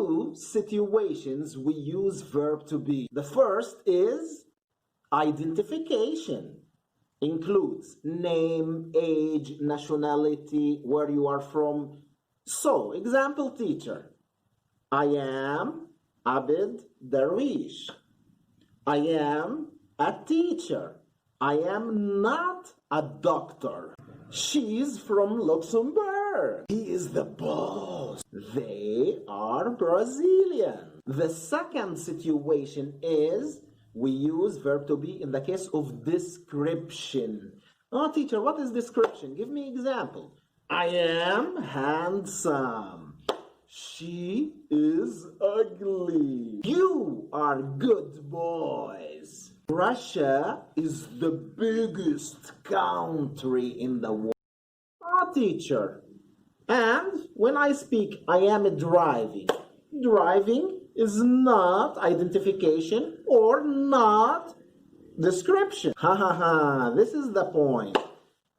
two situations we use verb to be. The first is identification. Includes name, age, nationality, where you are from. So, example teacher. I am Abid Darwish. I am a teacher. I am not a doctor. She's from Luxembourg. He is the boss. They are Brazilian. The second situation is we use verb to be in the case of description. Oh, teacher, what is description? Give me example. I am handsome. She is ugly. You are good boys. Russia is the biggest country in the world. Ah, teacher. And when I speak, I am driving. Driving is not identification or not description. Ha ha ha, this is the point.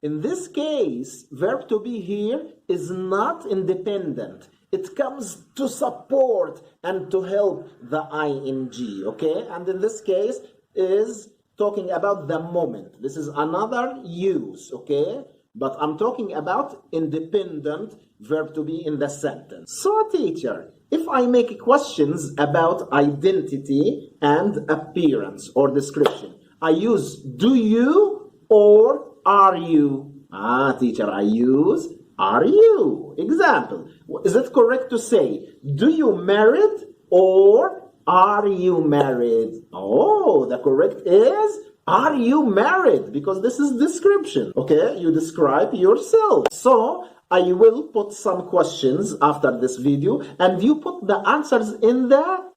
In this case, verb to be here is not independent. It comes to support and to help the ing, okay? And in this case is talking about the moment. This is another use, okay? But I'm talking about independent verb to be in the sentence. So, teacher, if I make questions about identity and appearance or description, I use do you or are you? Ah, teacher, I use are you. Example, is it correct to say, do you married or are you married? Oh, the correct is, are you married? Because this is description, okay? You describe yourself. So, I will put some questions after this video and you put the answers in the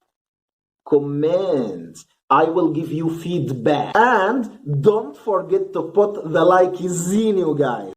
comments. I will give you feedback. And don't forget to put the like, guys.